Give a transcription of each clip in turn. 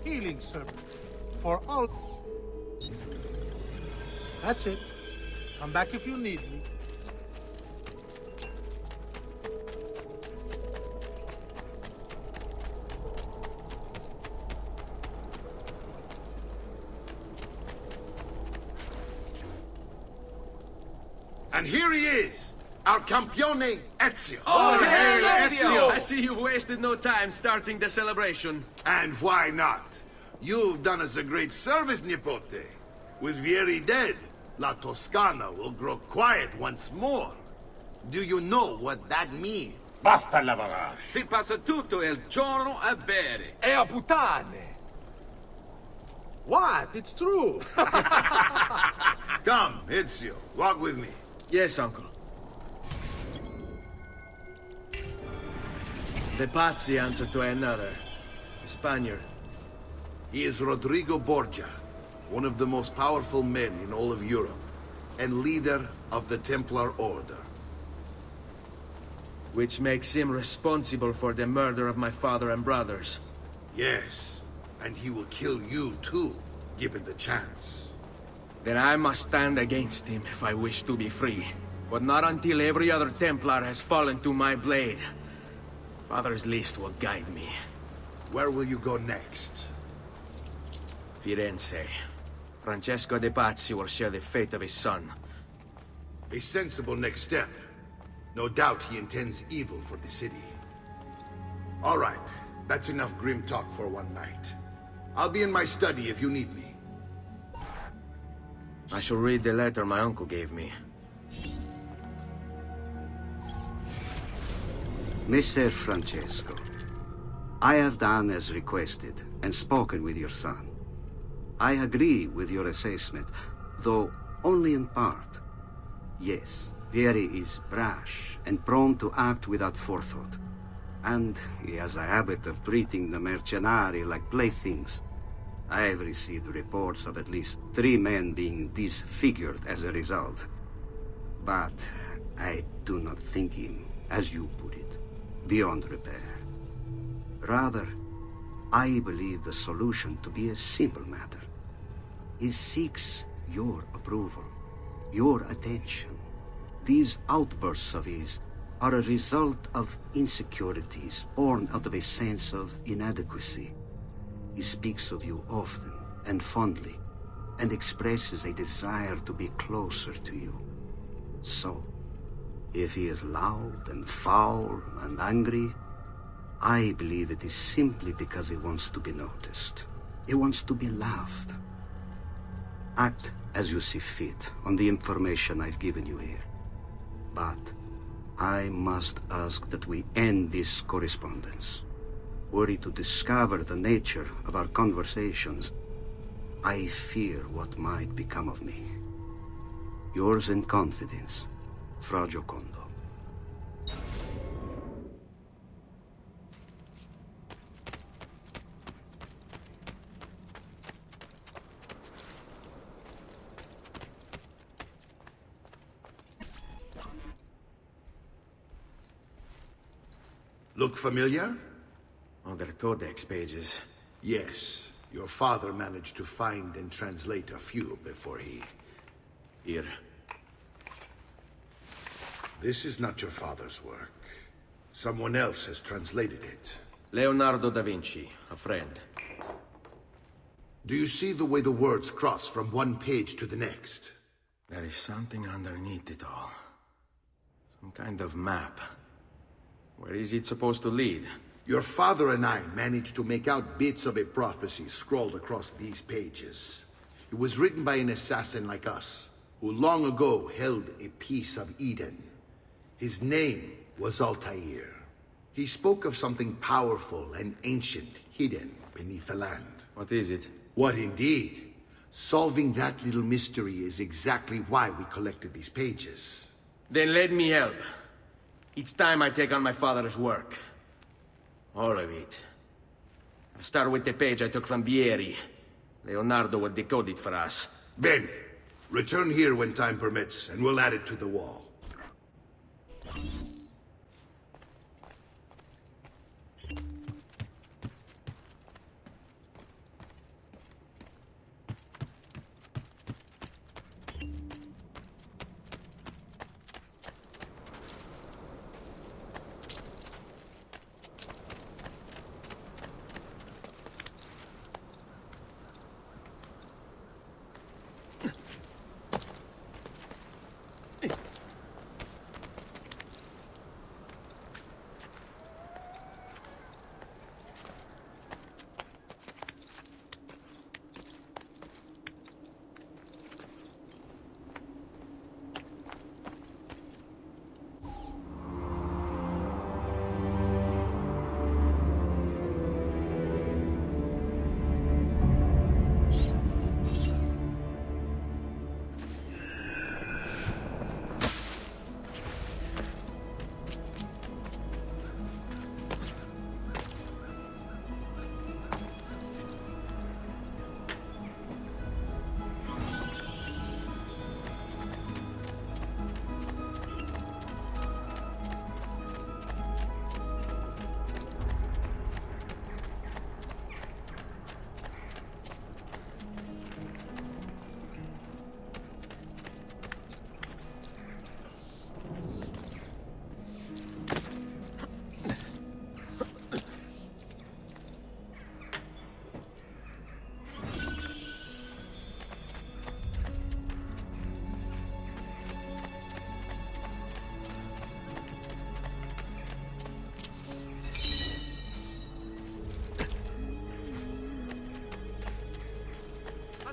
healing sermon for all. That's it. Come back if you need me. And here he is, our campione Ezio. Oh, hey, Ezio! I see you wasted no time starting the celebration. And why not? You've done us a great service, Nipote. With Vieri dead, La Toscana will grow quiet once more. Do you know what that means? Basta lavorare. Si passa tutto il giorno a bere. E a puttane! What? It's true! Come, Ezio, walk with me. Yes, uncle. The Pazzi answer to another. A Spaniard. He is Rodrigo Borgia, one of the most powerful men in all of Europe, and leader of the Templar Order. Which makes him responsible for the murder of my father and brothers. Yes, and he will kill you too, given the chance. Then I must stand against him if I wish to be free. But not until every other Templar has fallen to my blade. Father's list will guide me. Where will you go next? Firenze. Francesco de Pazzi will share the fate of his son. A sensible next step. No doubt he intends evil for the city. All right, that's enough grim talk for one night. I'll be in my study if you need me. I shall read the letter my uncle gave me. Messer Francesco, I have done as requested and spoken with your son. I agree with your assessment, though only in part. Yes, Vieri is brash and prone to act without forethought. And he has a habit of treating the mercenari like playthings. I have received reports of at least 3 men being disfigured as a result. But I do not think him, as you put it, beyond repair. Rather, I believe the solution to be a simple matter. He seeks your approval, your attention. These outbursts of his are a result of insecurities born out of a sense of inadequacy. He speaks of you often and fondly, and expresses a desire to be closer to you. So, if he is loud and foul and angry, I believe it is simply because he wants to be noticed. He wants to be loved. Act as you see fit on the information I've given you here. But I must ask that we end this correspondence. Were he to discover the nature of our conversations, I fear what might become of me. Yours in confidence, Fra Giocondo. Look familiar? Other codex pages. Yes. Your father managed to find and translate a few before he... Here. This is not your father's work. Someone else has translated it. Leonardo da Vinci, a friend. Do you see the way the words cross from one page to the next? There is something underneath it all. Some kind of map. Where is it supposed to lead? Your father and I managed to make out bits of a prophecy scrawled across these pages. It was written by an assassin like us, who long ago held a piece of Eden. His name was Altair. He spoke of something powerful and ancient hidden beneath the land. What is it? What indeed? Solving that little mystery is exactly why we collected these pages. Then let me help. Each time I take on my father's work. All of it. I start with the page I took from Vieri. Leonardo will decode it for us. Bene. Return here when time permits, and we'll add it to the wall.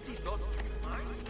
see lost his mind?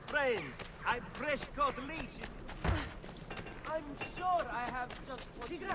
Friends, I Prescott Legion. I'm sure I have just what you need.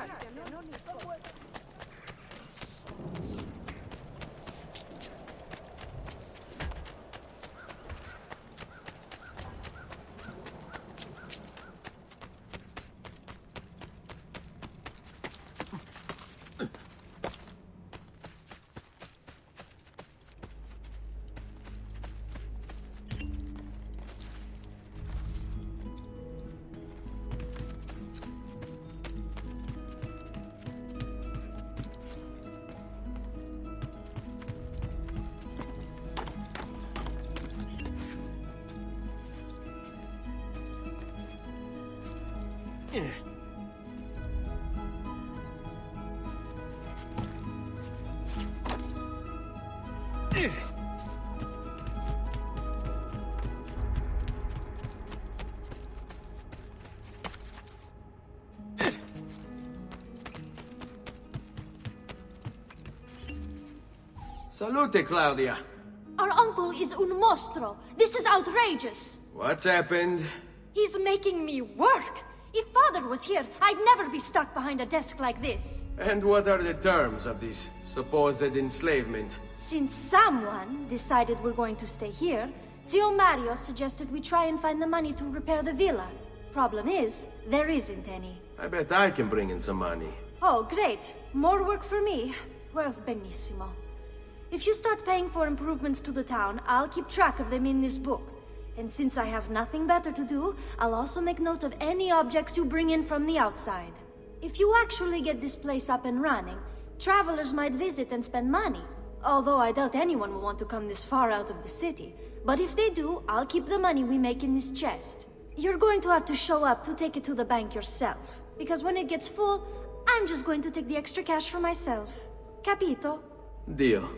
Salute, Claudia. Our uncle is un mostro. This is outrageous. What's happened? He's making me work. If Father was here, I'd never be stuck behind a desk like this. And what are the terms of this supposed enslavement? Since someone decided we're going to stay here, Zio Mario suggested we try and find the money to repair the villa. Problem is, there isn't any. I bet I can bring in some money. Oh, great. More work for me. Well, benissimo. If you start paying for improvements to the town, I'll keep track of them in this book. And since I have nothing better to do, I'll also make note of any objects you bring in from the outside. If you actually get this place up and running, travelers might visit and spend money. Although I doubt anyone will want to come this far out of the city. But if they do, I'll keep the money we make in this chest. You're going to have to show up to take it to the bank yourself. Because when it gets full, I'm just going to take the extra cash for myself. Capito? Deal.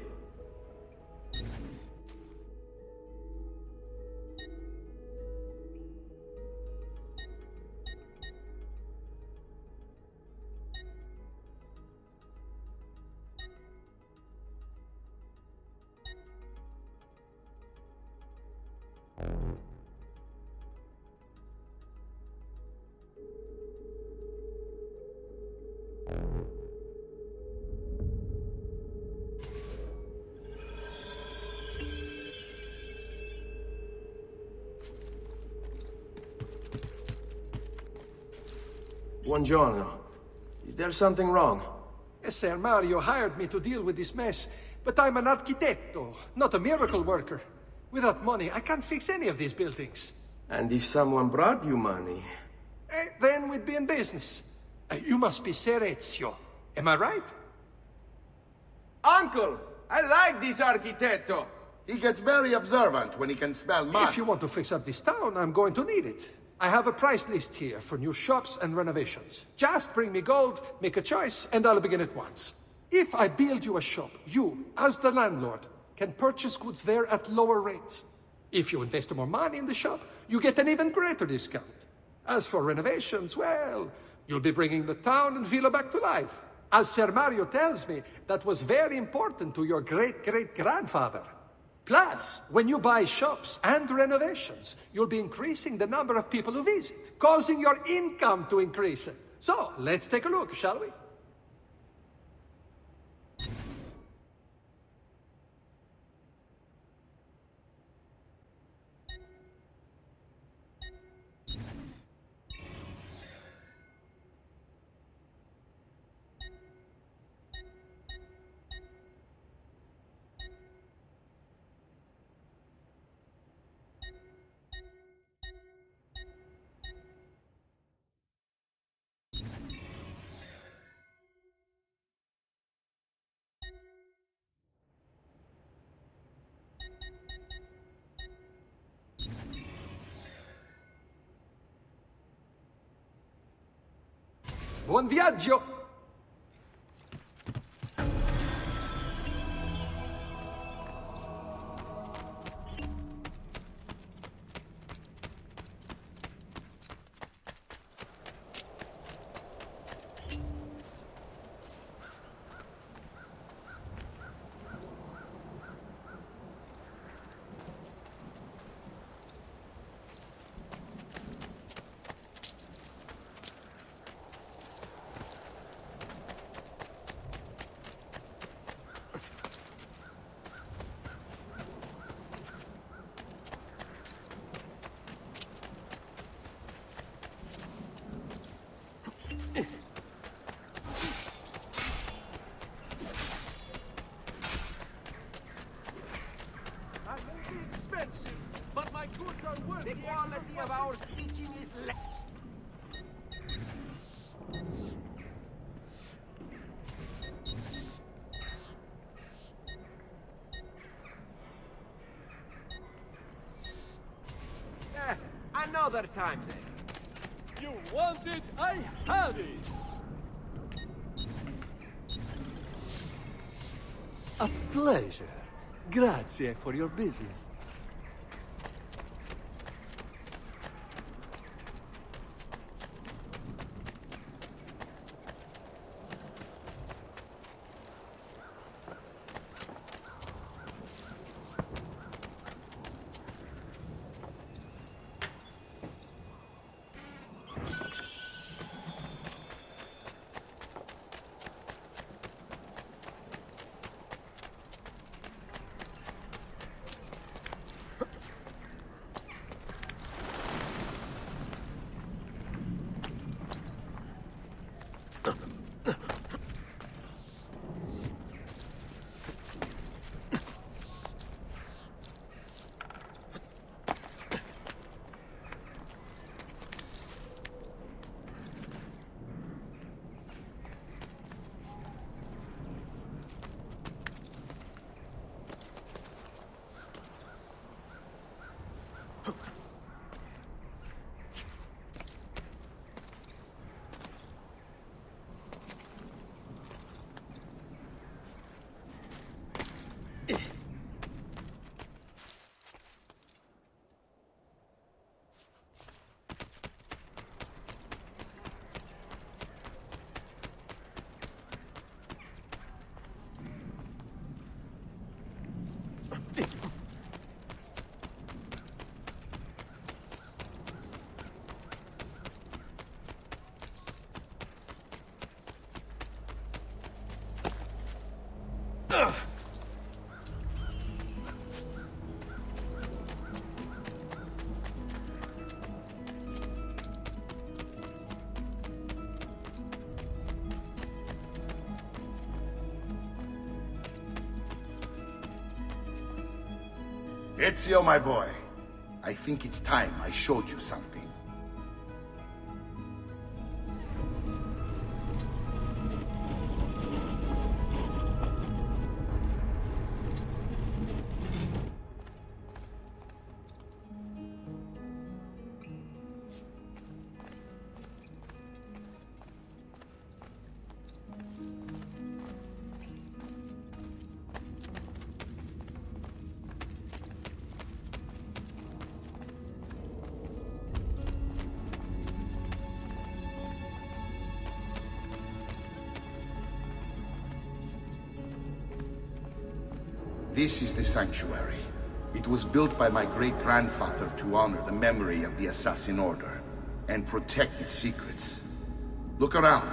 Buongiorno. Is there something wrong? Ser Mario hired me to deal with this mess, but I'm an architetto, not a miracle worker. Without money, I can't fix any of these buildings. And if someone brought you money? Then we'd be in business. You must be Ser Ezio. Am I right? Uncle! I like this architetto! He gets very observant when he can smell mud. If you want to fix up this town, I'm going to need it. I have a price list here for new shops and renovations. Just bring me gold, make a choice, and I'll begin at once. If I build you a shop, you, as the landlord, can purchase goods there at lower rates. If you invest more money in the shop, you get an even greater discount. As for renovations, well, you'll be bringing the town and villa back to life. As Ser Mario tells me, that was very important to your great-great-grandfather. Plus, when you buy shops and renovations, you'll be increasing the number of people who visit, causing your income to increase. So, let's take a look, shall we? Buon viaggio! But my goods are worth the quality of our teaching is less. Another time then. You want it, I have it! A pleasure. Grazie for your business. Ezio, my boy. I think it's time I showed you something. This is the sanctuary. It was built by my great-grandfather to honor the memory of the Assassin Order and protect its secrets. Look around.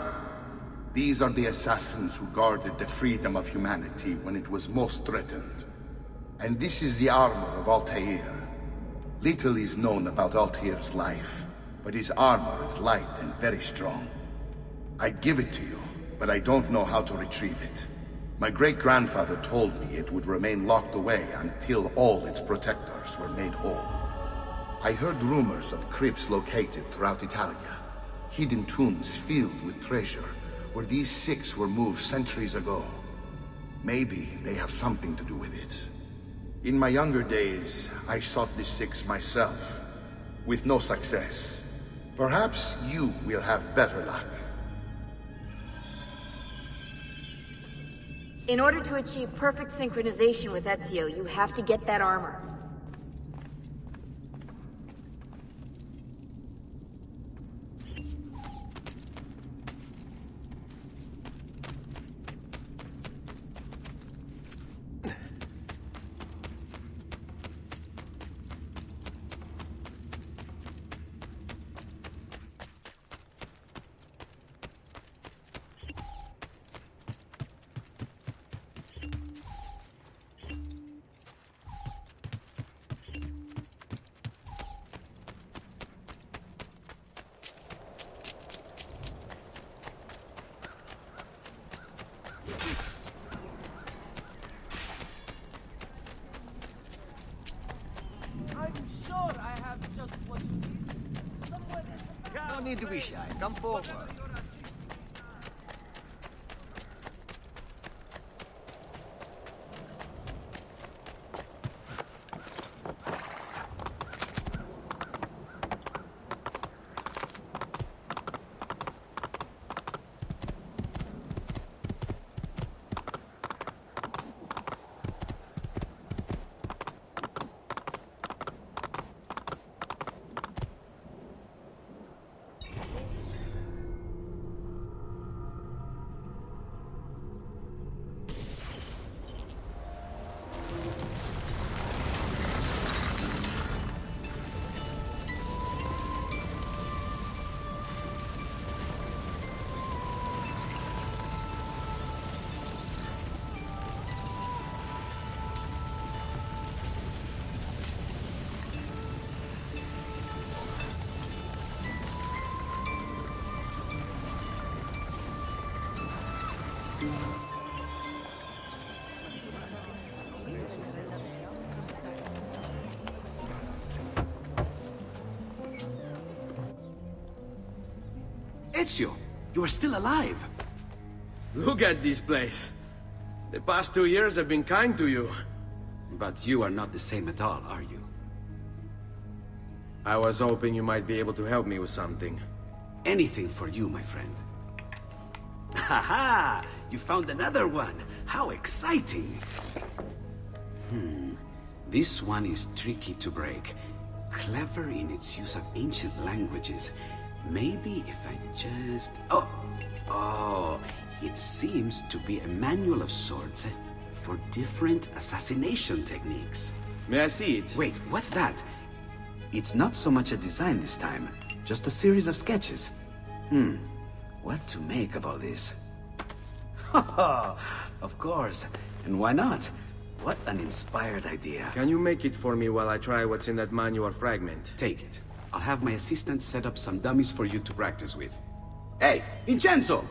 These are the assassins who guarded the freedom of humanity when it was most threatened. And this is the armor of Altair. Little is known about Altair's life, but his armor is light and very strong. I'd give it to you, but I don't know how to retrieve it. My great-grandfather told me it would remain locked away until all its protectors were made whole. I heard rumors of crypts located throughout Italia, hidden tombs filled with treasure, where these six were moved centuries ago. Maybe they have something to do with it. In my younger days, I sought the six myself, with no success. Perhaps you will have better luck. In order to achieve perfect synchronization with Ezio, you have to get that armor. I'm sure I have just what you need. Someone in the back. No need to be shy. Come forward. Ezio, you are still alive. Look at this place. The past 2 years have been kind to you. But you are not the same at all, are you? I was hoping you might be able to help me with something. Anything for you, my friend. Ha! You found another one! How exciting! This one is tricky to break. Clever in its use of ancient languages. Maybe if I just... Oh! It seems to be a manual of sorts for different assassination techniques. May I see it? Wait, what's that? It's not so much a design this time, just a series of sketches. What to make of all this? Of course, and why not? What an inspired idea. Can you make it for me while I try what's in that manual fragment? Take it. I'll have my assistant set up some dummies for you to practice with. Hey, Vincenzo!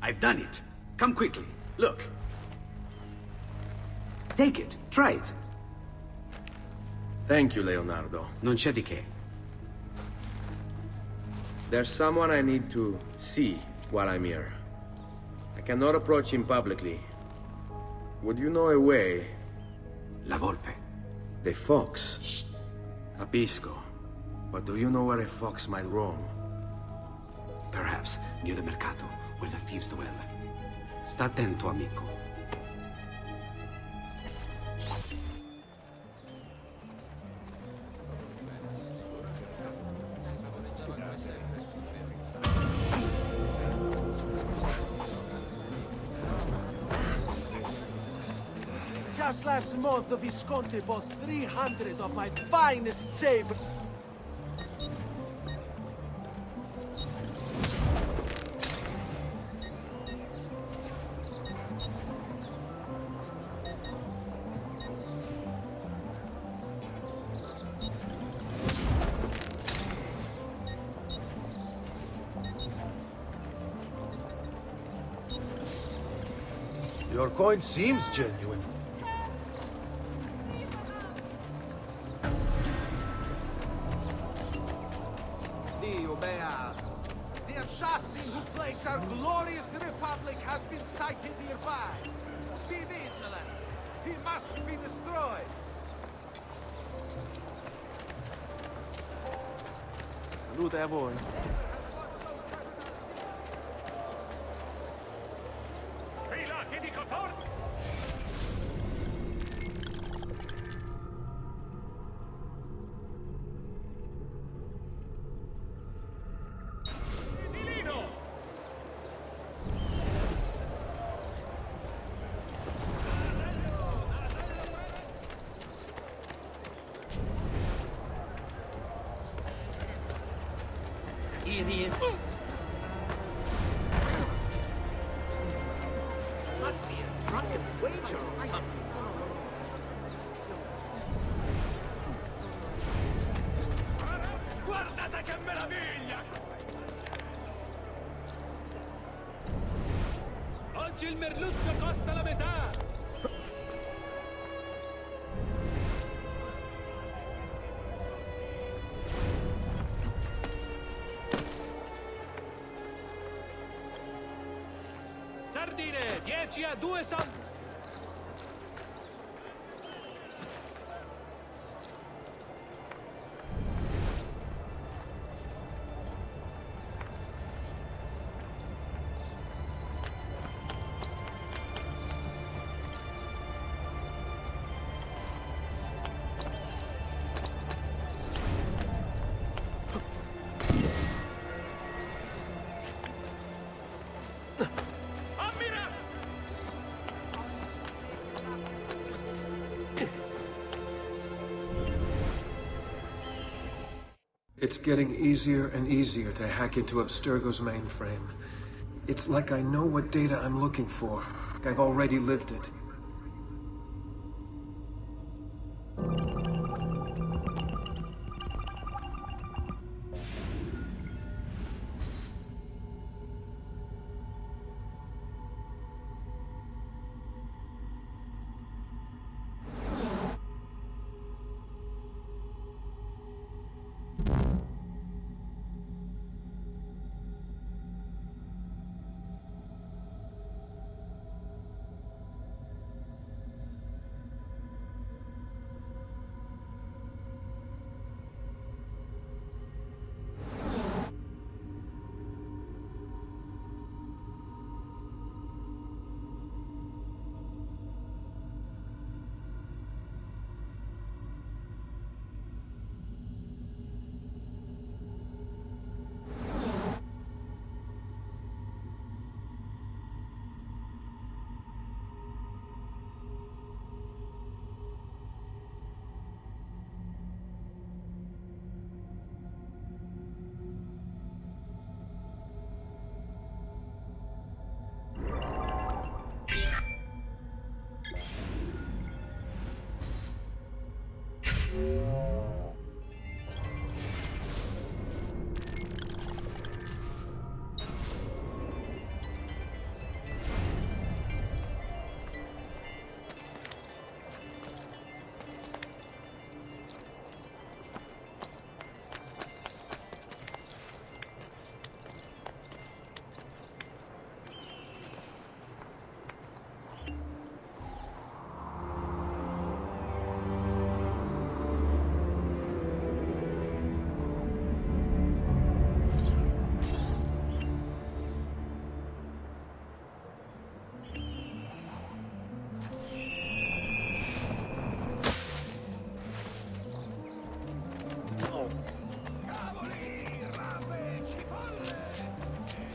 I've done it. Come quickly. Look. Take it. Try it. Thank you, Leonardo. Non c'è di che. There's someone I need to see while I'm here. I cannot approach him publicly. Would you know a way? La Volpe. The fox. Shh. Capisco. But do you know where a fox might roam? Perhaps near the mercato, where the thieves dwell. Sta attento, amico. Just last month, the Visconti bought 300 of my finest sabres. Your coin seems genuine. Dio beato. The assassin who plagues our glorious republic has been sighted nearby. Be vigilant. He must be destroyed. Salute a voi. Idiot. Must be a drunken wager or something. Guardate che meraviglia! Oggi il merluzzo costa la metà! Sardine, 10 a 2 soldi! It's getting easier and easier to hack into Abstergo's mainframe. It's like I know what data I'm looking for. I've already lived it.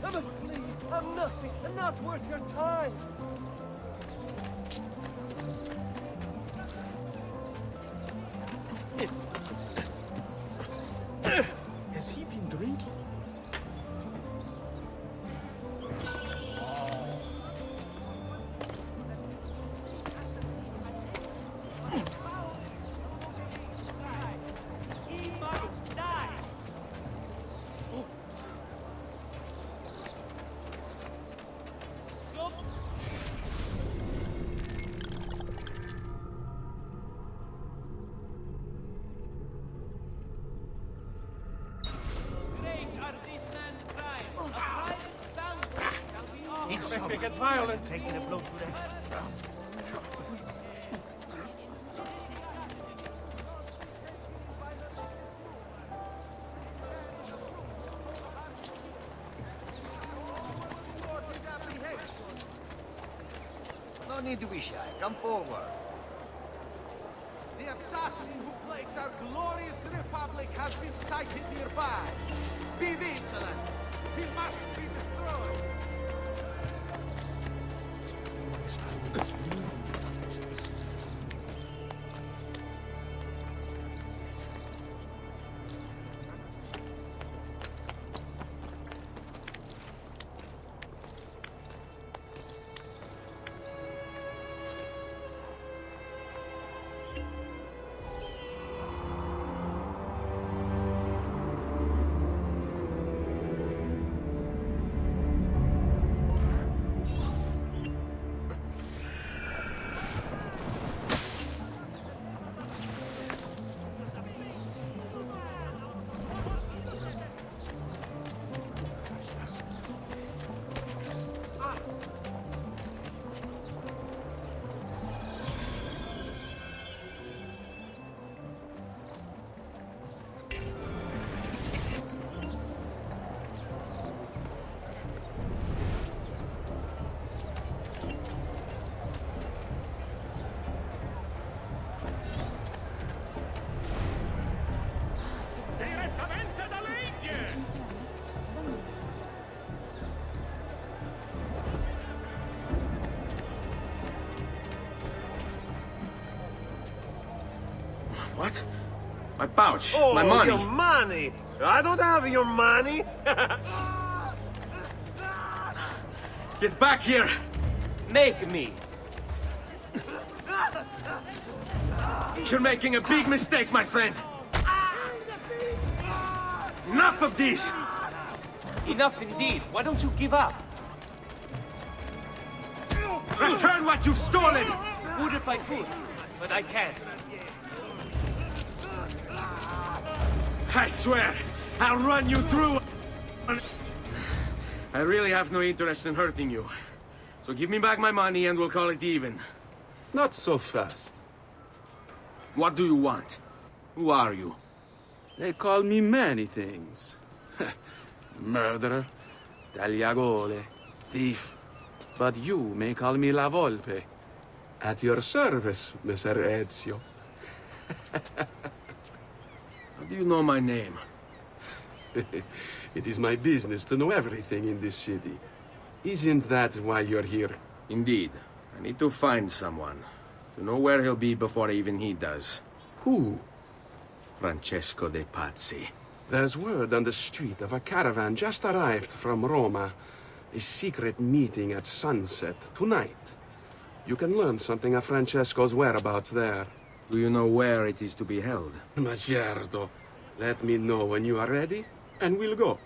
I'm a flea. I'm nothing. I'm not worth your time. Has he been drinking? They get violent. Taking a blow to the head. No need to be shy. Come forward. The assassin who plagues our glorious republic has been sighted nearby. Be vigilant. He must be destroyed. What? My pouch. Oh, my money. your money! I don't have your money! Get back here! Make me! You're making a big mistake, my friend! Enough of this! Enough indeed. Why don't you give up? Return what you've stolen! Would if I could, but I can't. I swear, I'll run you through! I really have no interest in hurting you. So give me back my money and we'll call it even. Not so fast. What do you want? Who are you? They call me many things. Murderer, tagliagole, thief. But you may call me La Volpe. At your service, Messer Ezio. How do you know my name? It is my business to know everything in this city. Isn't that why you're here? Indeed. I need to find someone. To know where he'll be before even he does. Who? Francesco de Pazzi. There's word on the street of a caravan just arrived from Roma. A secret meeting at sunset tonight. You can learn something of Francesco's whereabouts there. Do you know where it is to be held? Ma certo. Let me know when you are ready, and we'll go.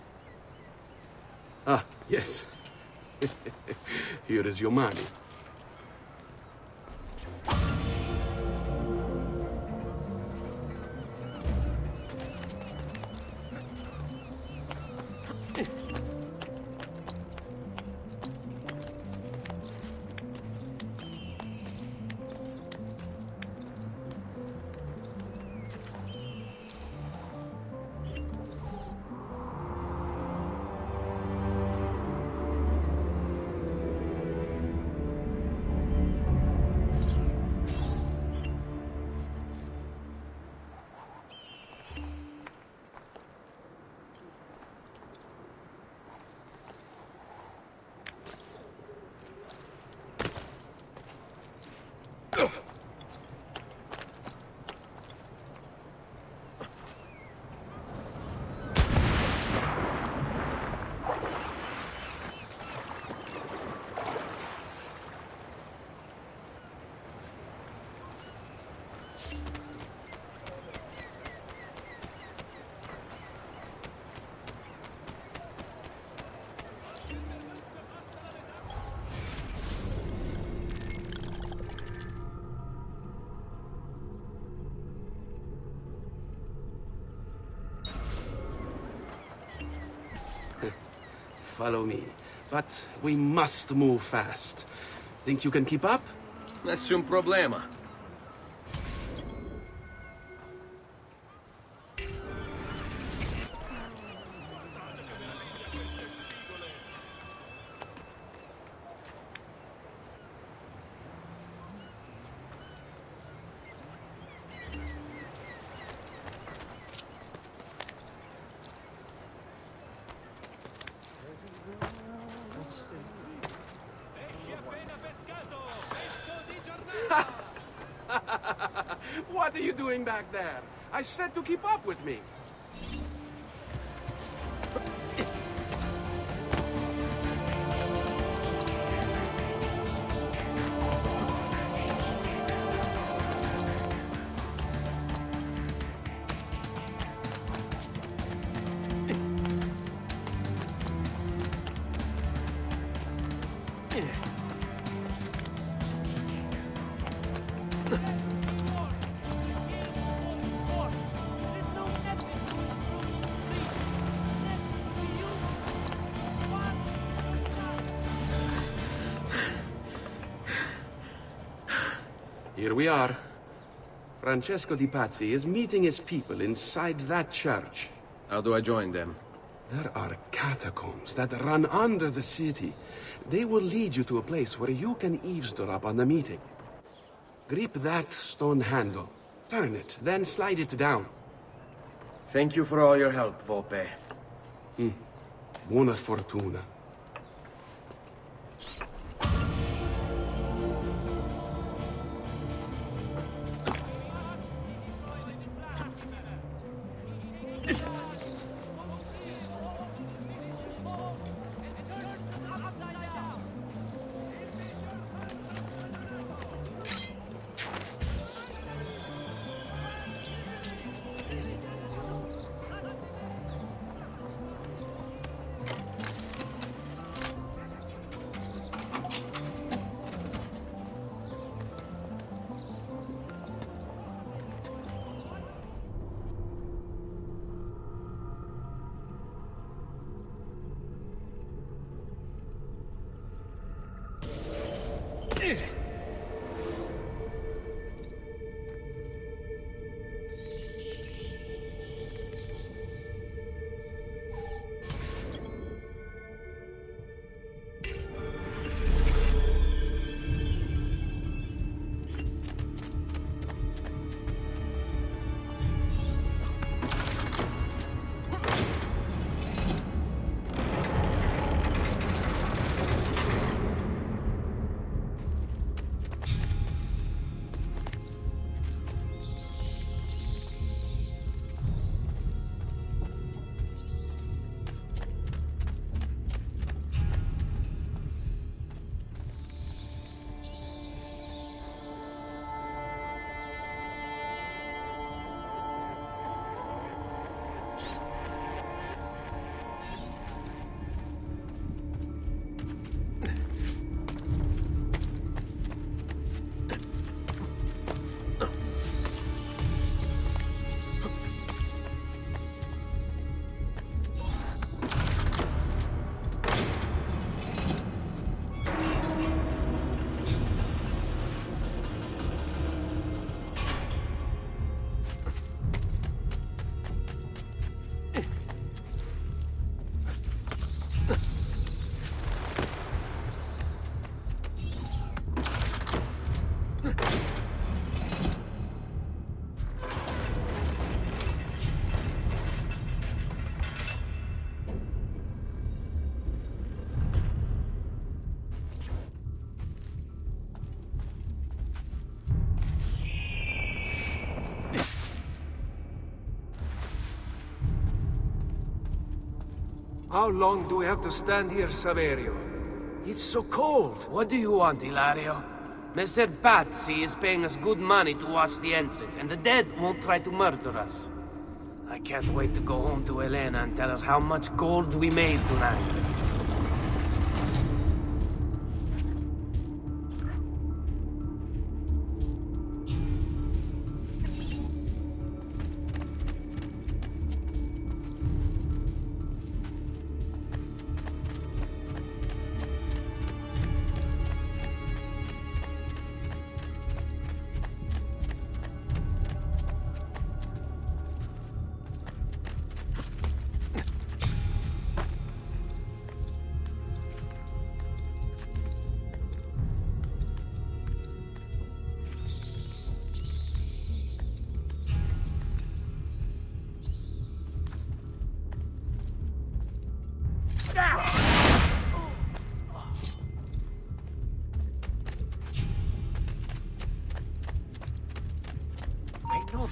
Ah, yes. Here is your money. Follow me. But we must move fast. Think you can keep up? Nessun problema. What are you doing back there? I said to keep up with me. Here we are. Francesco Di Pazzi is meeting his people inside that church. How do I join them? There are catacombs that run under the city. They will lead you to a place where you can eavesdrop on the meeting. Grip that stone handle. Turn it, then slide it down. Thank you for all your help, Volpe. Buona fortuna. How long do we have to stand here, Saverio? It's so cold. What do you want, Ilario? Messer Pazzi is paying us good money to watch the entrance, and the dead won't try to murder us. I can't wait to go home to Elena and tell her how much gold we made tonight.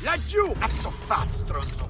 Laggiù! Cazzo fa, stronzo!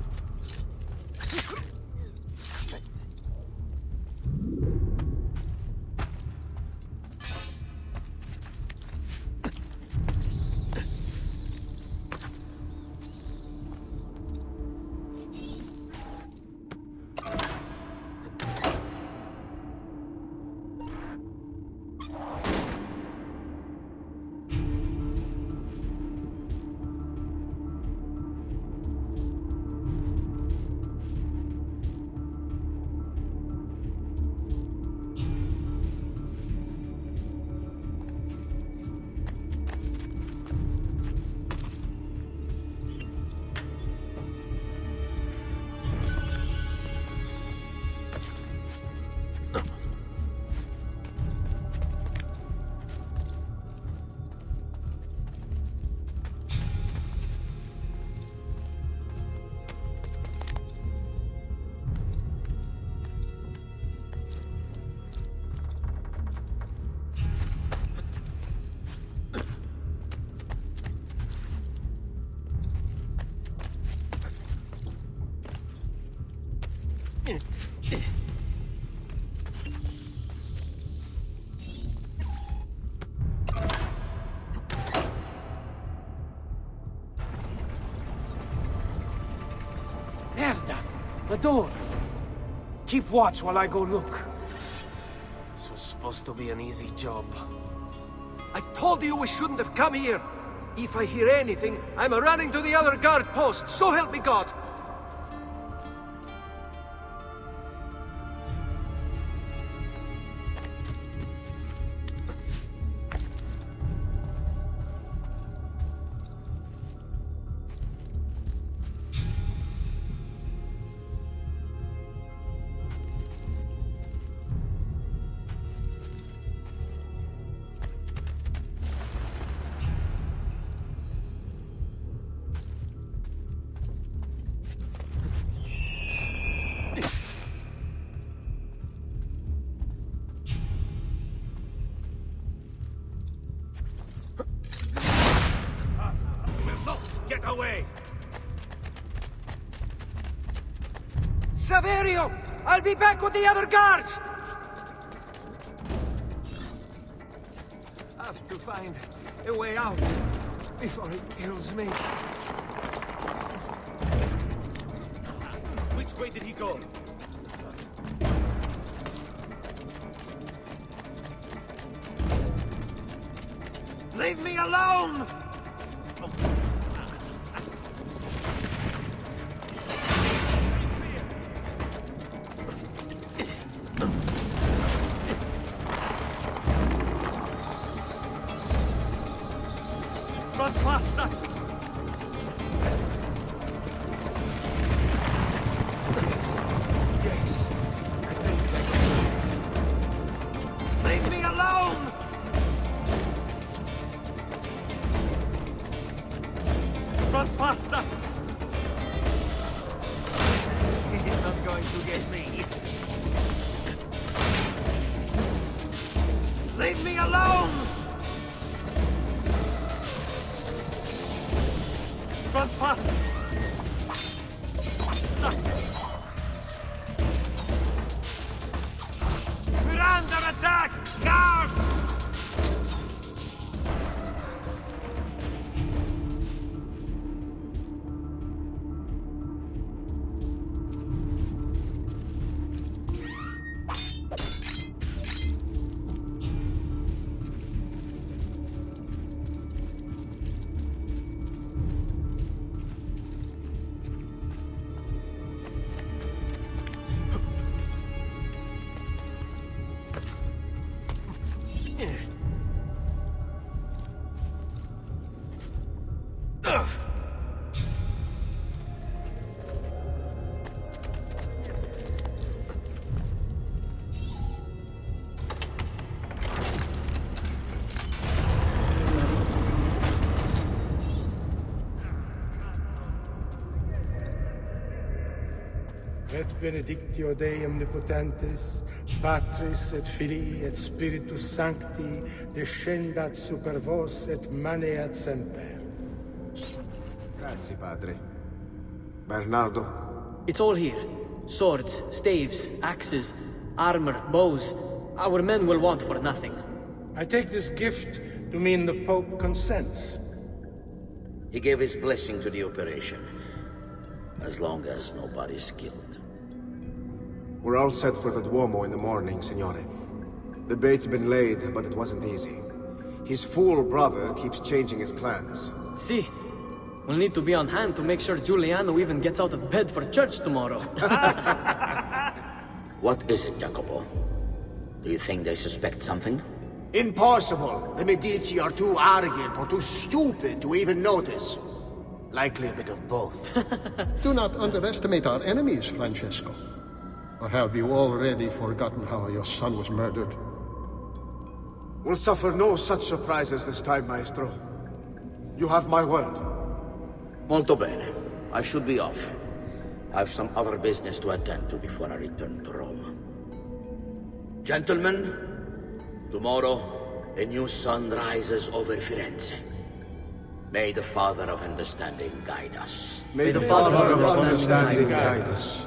Merda! The door! Keep watch while I go look. This was supposed to be an easy job. I told you we shouldn't have come here. If I hear anything, I'm running to the other guard post, so help me God! Get away! Saverio! I'll be back with the other guards! I have to find a way out before it kills me. Which way did he go? Leave me alone! Run faster! Yes. Leave me alone! Run faster! He's not going to get me. Leave me alone! Run faster! We're under attack! Guards! Et benedictio Dei omnipotentes, Patris et Filii et Spiritus Sancti, descendat super vos et maneat semper. Grazie, Padre. Bernardo? It's all here. Swords, staves, axes, armor, bows. Our men will want for nothing. I take this gift to mean the Pope consents. He gave his blessing to the operation. As long as nobody's killed. We're all set for the Duomo in the morning, Signore. The bait's been laid, but it wasn't easy. His fool brother keeps changing his plans. See, we'll need to be on hand to make sure Giuliano even gets out of bed for church tomorrow. What is it, Jacopo? Do you think they suspect something? Impossible! The Medici are too arrogant or too stupid to even notice. Likely a bit of both. Do not underestimate our enemies, Francesco. Or have you already forgotten how your son was murdered? We'll suffer no such surprises this time, Maestro. You have my word. Molto bene. I should be off. I've some other business to attend to before I return to Rome. Gentlemen, tomorrow, a new sun rises over Firenze. May the Father of Understanding guide us. May the Father of Understanding guide us.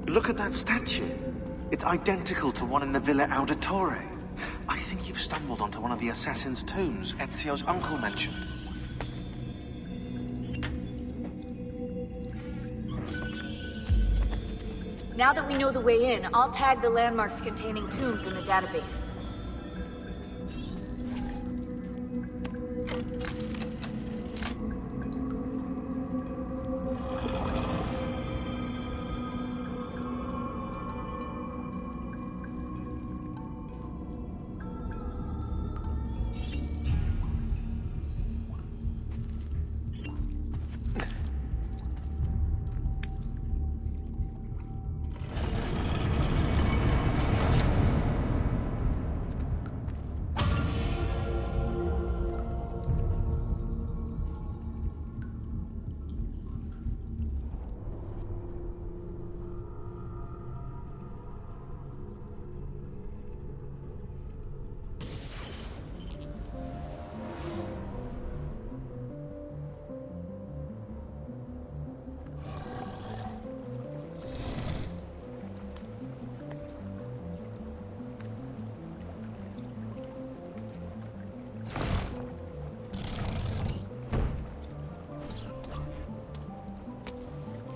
Look at that statue. It's identical to one in the Villa Auditore. I think you've stumbled onto one of the assassin's tombs Ezio's uncle mentioned. Now that we know the way in, I'll tag the landmarks containing tombs in the database.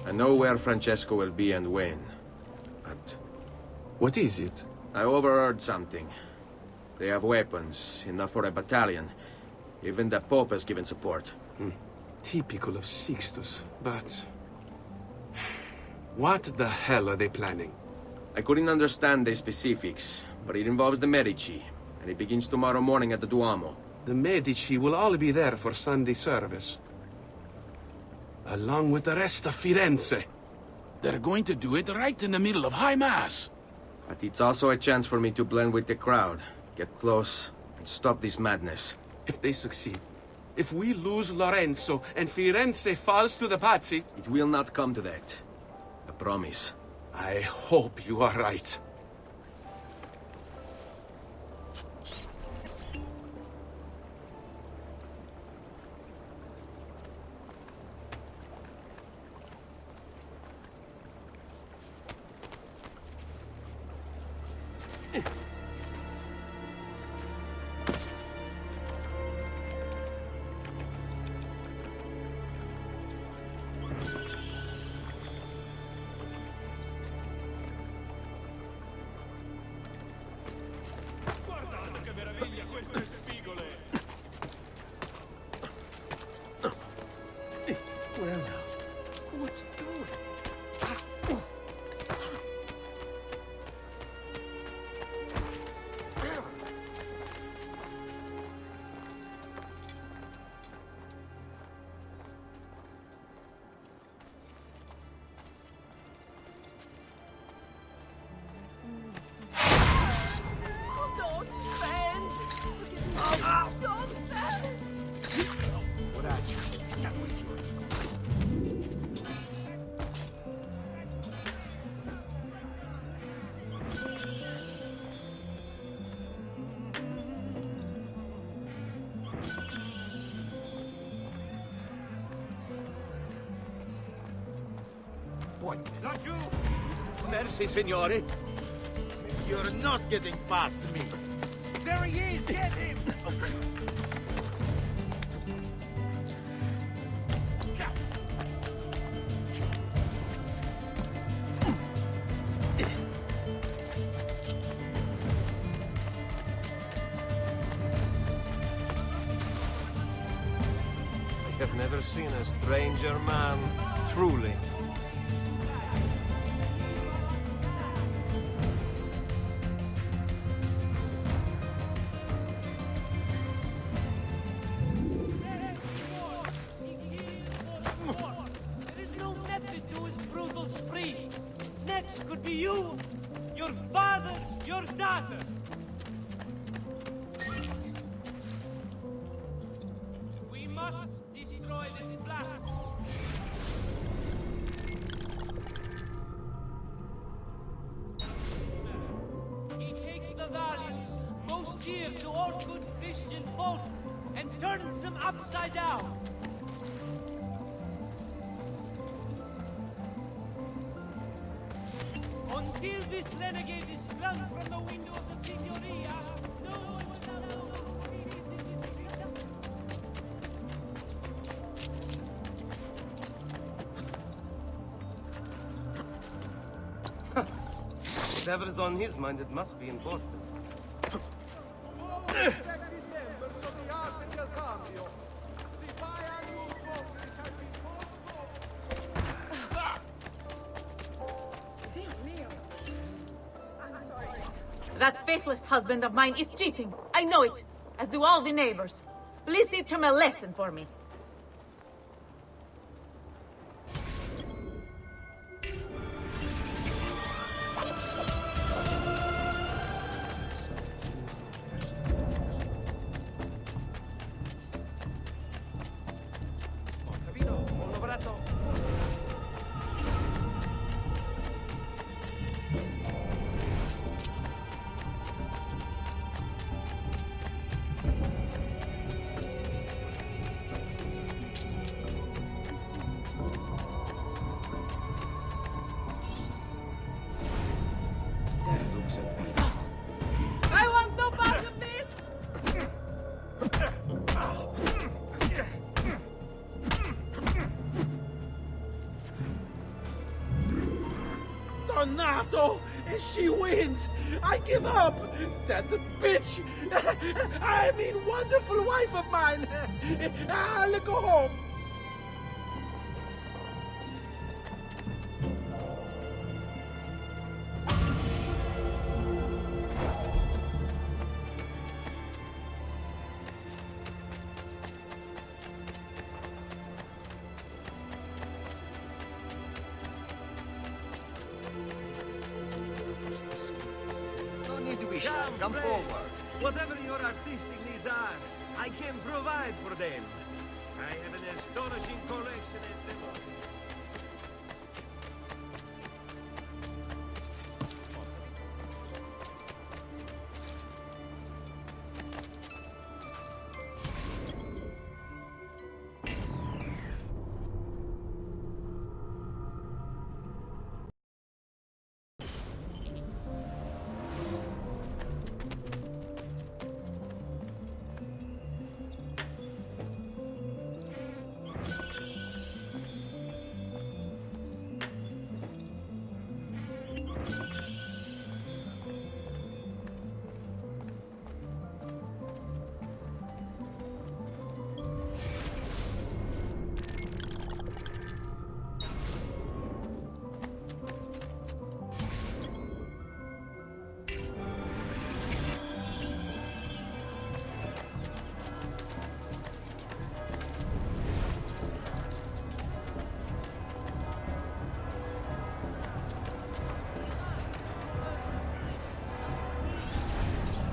I know where Francesco will be and when, but... What is it? I overheard something. They have weapons, enough for a battalion. Even the Pope has given support. Typical of Sixtus, but... What the hell are they planning? I couldn't understand the specifics, but it involves the Medici, and it begins tomorrow morning at the Duomo. The Medici will all be there for Sunday service. Along with the rest of Firenze. They're going to do it right in the middle of High Mass. But it's also a chance for me to blend with the crowd, get close, and stop this madness. If they succeed, if we lose Lorenzo and Firenze falls to the Pazzi... It will not come to that. I promise. I hope you are right. Where now? What's he doing? pointless. Not you! Merci, signore. You're not getting past me. There he is! Get him! I have never seen a stranger man, truly. There is no method to his brutal spree. Next could be you, your father, your daughter. We must destroy this blast. He takes the values most dear to all good Christian folk and turns them upside down. Until this renegade is flung from the window of the Signoria, no one will know. Whatever's on his mind, it must be important. That faithless husband of mine is cheating. I know it, as do all the neighbors. Please teach him a lesson for me. I want no part of this! Donato! She wins! I give up! That bitch! I mean, wonderful wife of mine! I'll go home! No need to be shy. Come forward. Whatever your artistic needs are, I can provide for them. I have an astonishing collection at the moment.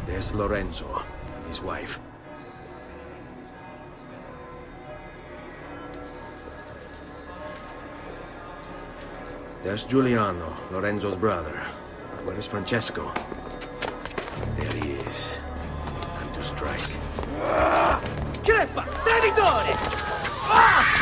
There's Lorenzo and his wife. There's Giuliano, Lorenzo's brother. But where is Francesco? There he is. Time to strike. Crepa! Traditore! Ah!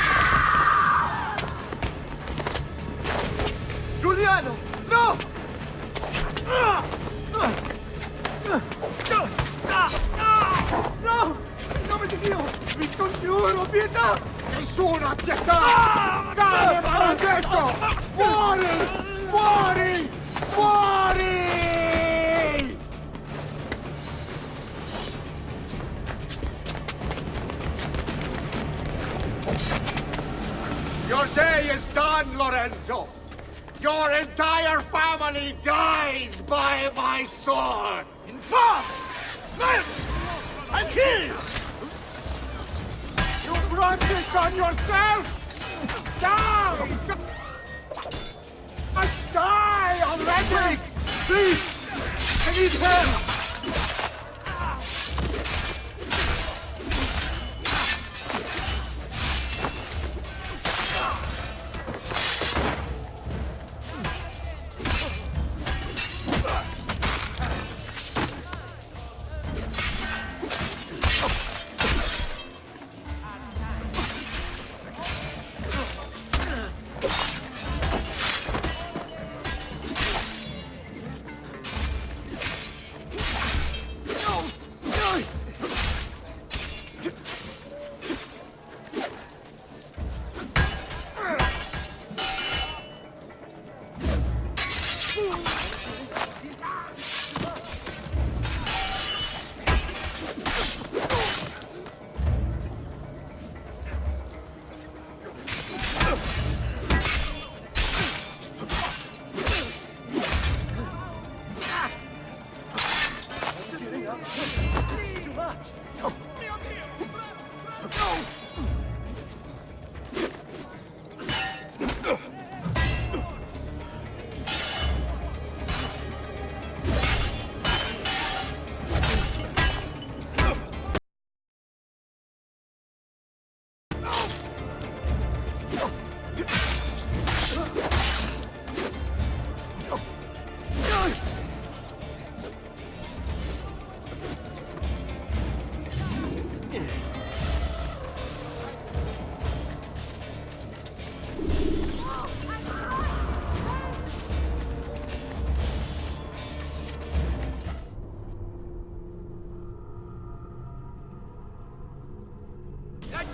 Nessuna pietà! Cane maledetto! Muori! Muori! Muori! Your day is done, Lorenzo! Your entire family dies by my sword! Infame! I'll kill you! You brought this on yourself! Down! Must die already! Please! I need help!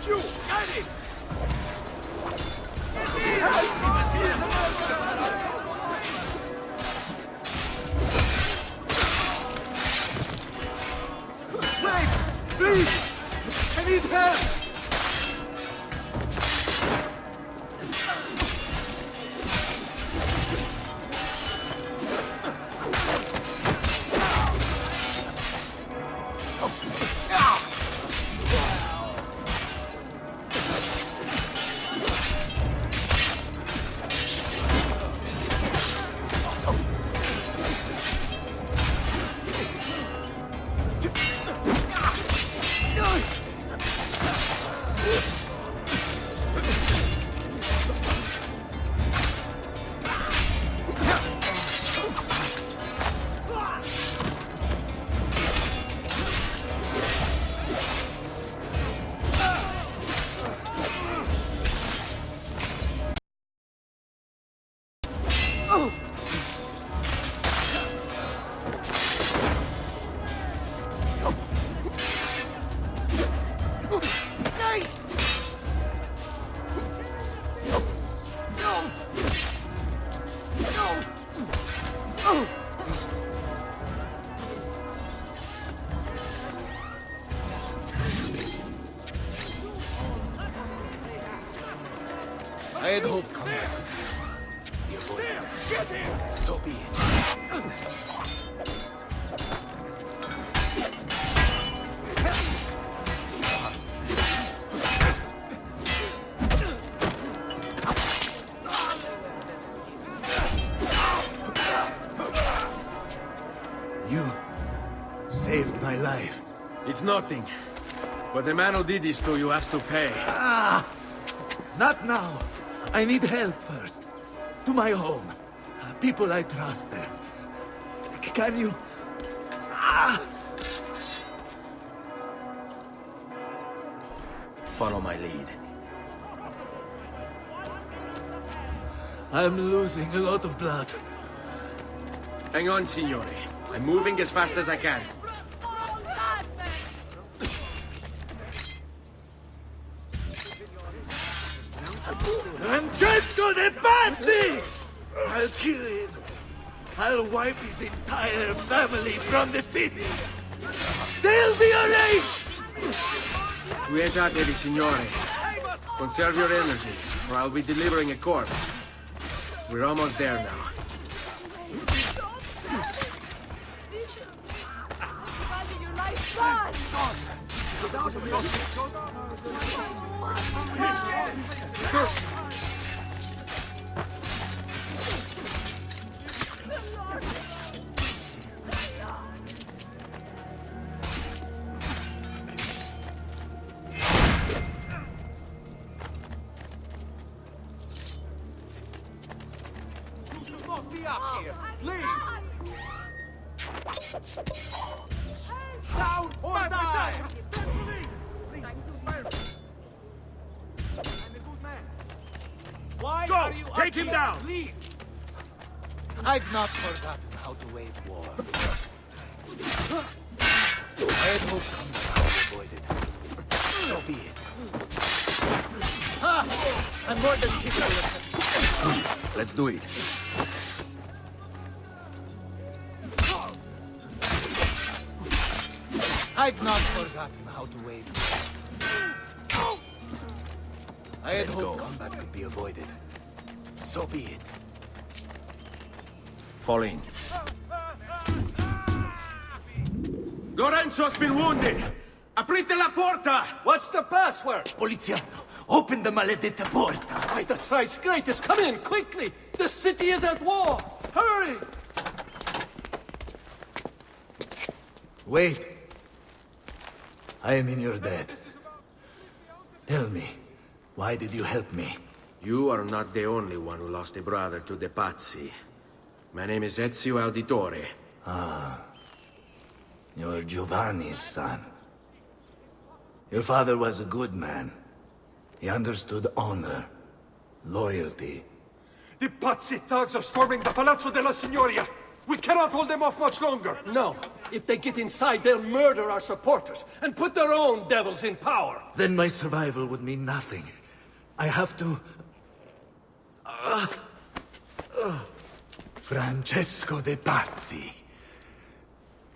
You! Get it! Wait! Please! I need help! I had hoped, comrade. Get him! So be it. You saved my life. It's nothing. But the man who did this to you has to pay. Ah! Not now. I need help first. To my home. People I trust there. Can you... Ah! Follow my lead. I'm losing a lot of blood. Hang on, signore. I'm moving as fast as I can. Francesco de Pazzi! I'll kill him. I'll wipe his entire family from the city. They'll be erased! Quietate, signore. Conserve your energy, or I'll be delivering a corpse. We're almost there now. You should not be up here. Leave! Down or die! Why Go! are you Take him down! Leave! I've not forgotten how to wage war. I had hoped combat would be avoided. So be it. Ha! I'm more than capable. Let's do it. I've not forgotten how to wage war. I had hoped combat could be avoided. So be it. Fall in. Lorenzo's been wounded! Aprite la porta! What's the password? Poliziano, open the maledetta porta. By the thrice greatest, come in, quickly! The city is at war! Hurry! Wait. I am in your debt. Tell me, why did you help me? You are not the only one who lost a brother to the Pazzi. My name is Ezio Auditore. Ah. You're Giovanni's son. Your father was a good man. He understood honor, loyalty. The Pazzi thugs are storming the Palazzo della Signoria! We cannot hold them off much longer! No. If they get inside, they'll murder our supporters and put their own devils in power! Then my survival would mean nothing. I have to... Francesco de Pazzi.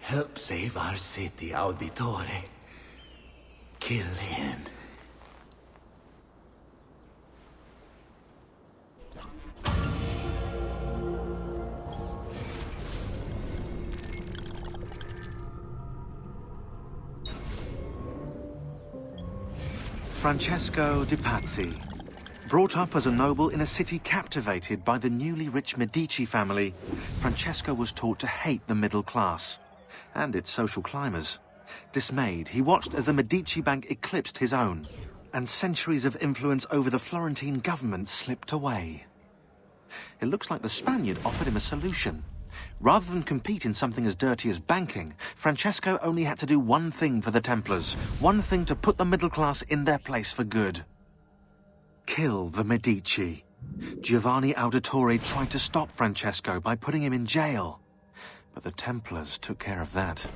Help save our city, Auditore. Kill him. Francesco de Pazzi. Brought up as a noble in a city captivated by the newly rich Medici family, Francesco was taught to hate the middle class and its social climbers. Dismayed, he watched as the Medici Bank eclipsed his own, and centuries of influence over the Florentine government slipped away. It looks like the Spaniard offered him a solution. Rather than compete in something as dirty as banking, Francesco only had to do one thing for the Templars, one thing to put the middle class in their place for good. Kill the Medici. Giovanni Auditore tried to stop Francesco by putting him in jail, but the Templars took care of that.